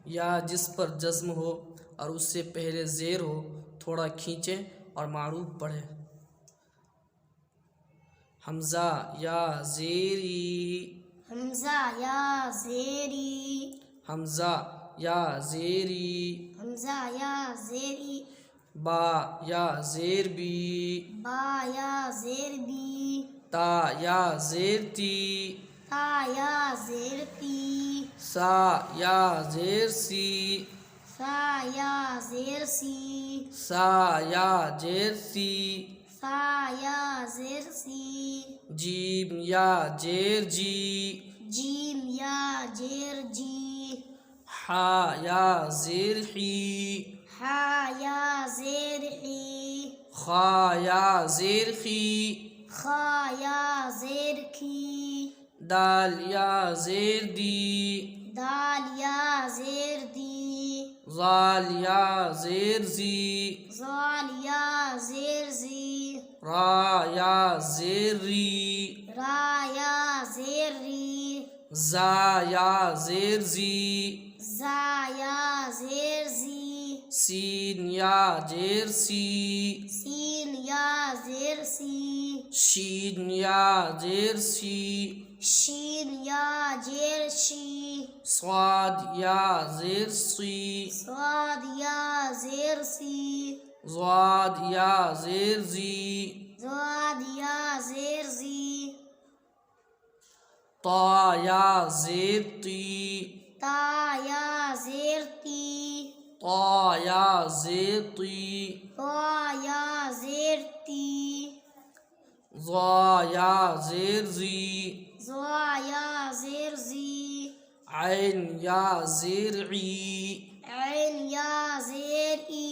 या जिस पर जज्म हो और उससे पहले ज़ेर हो थोड़ा खींचें और मारूफ पढ़ें। हमज़ा या ज़ेरी, हमज़ा या ज़ेरी, हमज़ा या ज़ेरी, हमज़ा या ज़ेरी, बा या ज़ेर बी, बा या ज़ेर बी, ता या ज़ेर ती, ता या ज़ेर ती, सा या ज़ेर सी, सा या ज़ेर सी, सा या ज़ेर सी, सा या ज़ेर सी, जीम या ज़ेर जी, जीम या ज़ेर जी, हा या ज़ेर ही, हा या ज़ेर ई, खा या ज़ेर खी, खा या ज़ेर खी, दाल या ज़ेर दी, दाल या ज़ेर दी, ज़ाल या ज़ेर ज़ी, ज़ाल या ज़ेर ज़ी, रा या ज़ेर री, रा या ज़ेर री, ज़ा या ज़ेर ज़ी, ज़ा या ज़ेर ज़ी, सीन या ज़ेर सी, सीन या ज़ेर सी, शीन या ज़ेर सी, शीन या ज़ेर शी, स्वाद या ज़ेर सी, स्वाद या ज़ेर सी, ज़ाद या ज़ेर ज़ी, ज़ाद या ज़ेर ज़ी, ता या ज़ेर ती, ता या ज़ेर ती, ता या ज़ेर ती, ता या ज़ेर ती, ज़ा या ज़ेर ज़ी, ज़ा या ज़ेर ज़ी, ऐन या ज़ेर ई, ऐन या ज़ेर ई,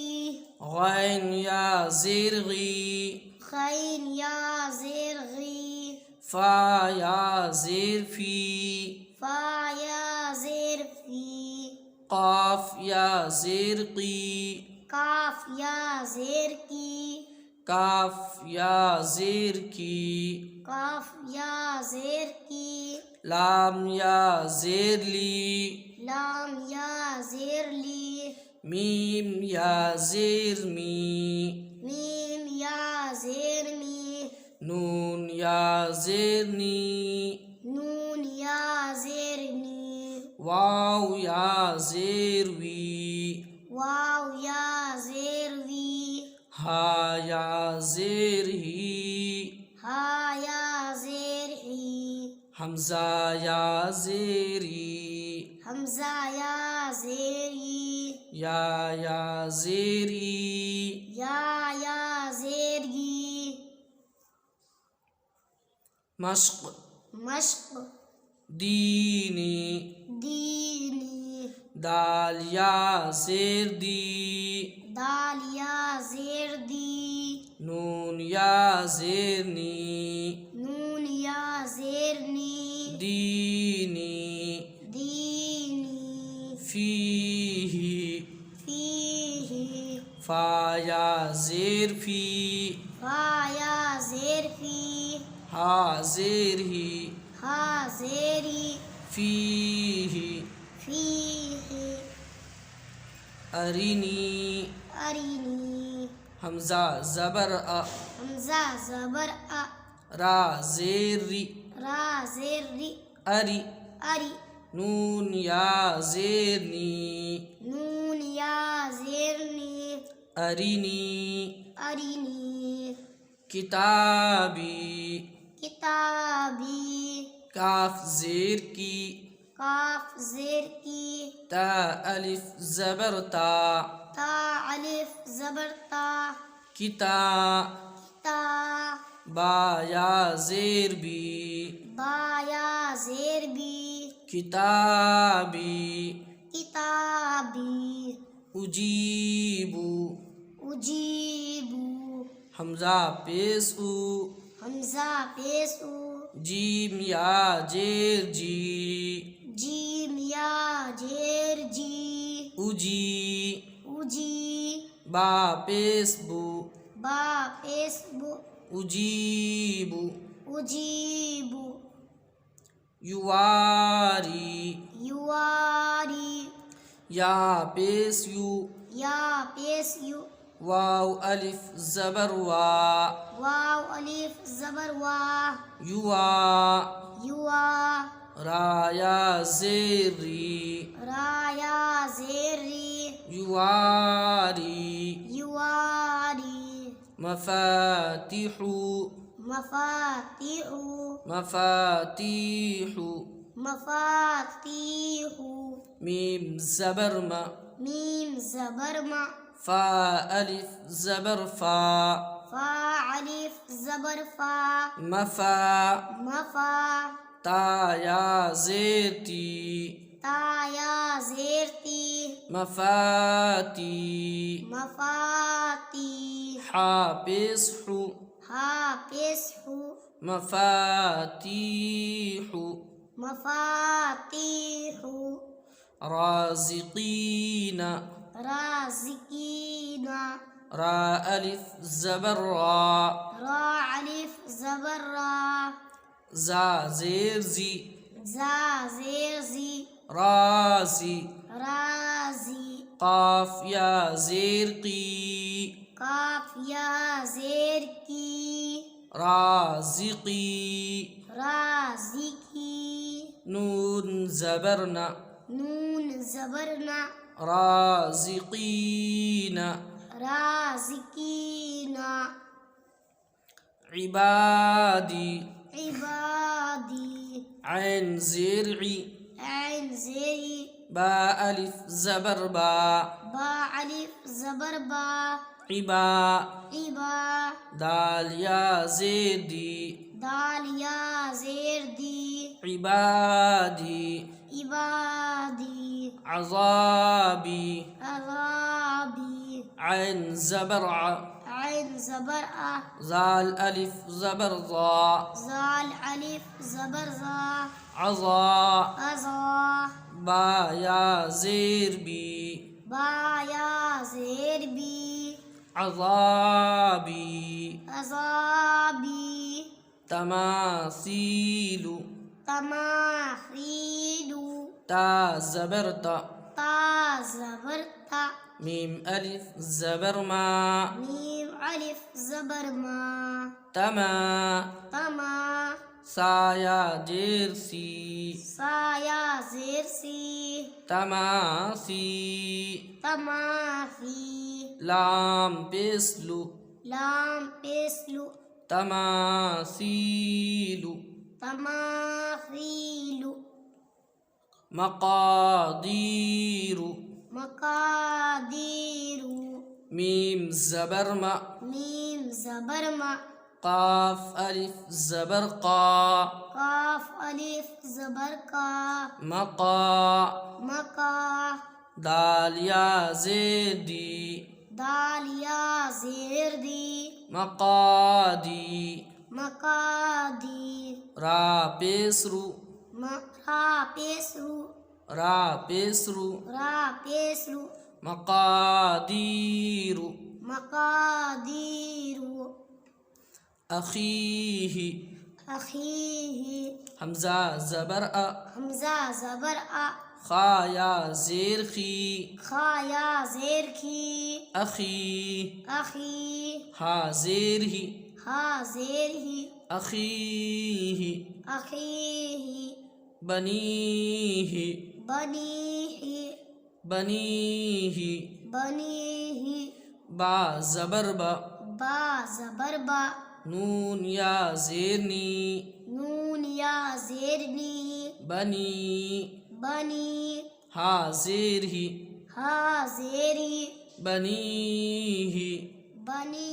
गैन या ज़ेर गी, खैन या ज़ेर गी, फा या ज़ेर फी, फा या ज़ेर फी, काफ या ज़ेर की, काफ या ज़ेर की, काफ या ज़ेर की, काफ या ज़ेर की, लाम या ज़ेर ली, लाम या ज़ेर ली, मीम या ज़ेर मी, मीम या ज़ेर मी, नून या ज़ेर नी, नून या ज़ेर नी, वाव या ज़ेर वी, वाव या ज़ेर वी, हा या ज़ेर ही, हा या ज़ेर ही, हमज़ा या ज़ेरी, हमज़ा या ज़ेरी, या ज़ेरी, या ज़ेरगी, मश्क मश्क, दीनी, दीनी, दाल या ज़ेर दी, दाल या ज़ेर दी, नून या ज़ेर नी, नून या ज़ेर नी, दीनी, दीनी, फीही, फीही, फा या ज़ेर फी, फा या ज़ेर फी, हा ज़ेर ही, हा ज़ेरी, फीही, फीही, अरिनी, अरिनी, हमज़ा ज़बर अ, हमज़ा ज़बर अ, रा ज़ेर री, रा ज़ेर री, अरी, अरी, नून या ज़ेर नी, नून या ज़ेर नी, अरिनी, अरिनी, किताबी, किताबी, काफ ज़ेर की, काफ ज़ेर की, ता अलिफ ज़बर ता, ता अलिफ ज़बर ता, किता, ता, बा या ज़ेर बी, बा या ज़ेर बी, किताबी, किताबी, उजीबू, उजीबू, हमज़ा पेश उ, हमज़ा पेश उ, जीम या ज़ेर जी, जीम या ज़ेर जी, उजी, उजी, बा पेश बू, बा पेश बु, उजीबू, उजीबु, युवारी, युवारी, या पेश यू, या पेश यू, वाव अलिफ ज़बर वा, वाव अलिफ ज़बर वा, युवा, युवा, राया ज़ेर री, राया ज़ेर री, युवारी, युवारी, मफातिहु, मफातिहु, मफातिहु, मफातिहु, मीम ज़बर म, मीम ज़बर मा, फा अलिफ ज़बर फा, फा अलिफ ज़बर फा, मफा, मफा, ता या ज़ेर ती, ता या ज़ेर ती, मफाती, मफाती, हा पेश हु, हा पेश हु, मफातीहु, मफातीहु, राज़िकीना, राज़िकीना, रा अलिफ ज़बर रा, रा अलिफ ज़बर रा, ज़ा ज़ेर ज़ी, ज़ा ज़ेर ज़ी, राज़ी, राज़ी, काफ या ज़ेर की, काफ या ज़ेर की, राज़िकी, राज़िकी, नून ज़बर न, नून ज़बर ना, राज़िकीना, राज़िकीना, इबादी, इबादी, ऐन ज़ेर ई, ऐन ज़ेरी, बा अलिफ ज़बर बा, बा अलिफ ज़बर बा, इबा, इबा, दाल या ज़ेर दी, दाल या ज़ेर दी, इबादी, इबादी, अज़ाबी, अज़ाबी, ऐन ज़बर आ, ऐन ज़बर आ, ज़ाल अलिफ ज़बर ज़ा, ज़ाल अलिफ ज़बर ज़ा, अज़ा, अज़ा, बा या ज़ेर बी, बा या ज़ेर बी, अज़ाबी, अज़ाबी, तमासीलु, तमासीलु, ता ज़बर ता, ता ज़बर ता, मीम अलिफ ज़बर मा, मीम अलिफ ज़बर मा, तमा, तमा, सा या जेर सी, सा या ज़ेर सी, तमासी, तमासी, लाम पेस्लु, लाम पेस्लु, तमासीलु, तमासीलु, मकादीरु, मकादीरु, मीम ज़बर मा, मीम ज़बर मा, काफ अलिफ ज़बर का, काफ अलिफ ज़बर का, मका, मका, दाल या ज़ेर दी, दाल या ज़ेर दी, मकादी, मकादी, रा पेसरु, रा पेसरु, रा पेसरु, रा पेसरु, मकादीरु, मकादीरु, अखीही, अखीही, हमजा ज़बर अ, हमजा ज़बर आ, खा या ज़ेर खी, खा या ज़ेर खी, अखी, अखी, हा ज़ेर ही, हा ज़ेर ही, अखीही, अखीही, बनीही, बनीही, बनीही, बनीही, बा ज़बर बा, बा ज़बर बा, नून या ज़ेर नी, नून या ज़ेर नी, बनी, बनी, हा ज़ेर ही, हा ज़ेरी, बनीही, बनी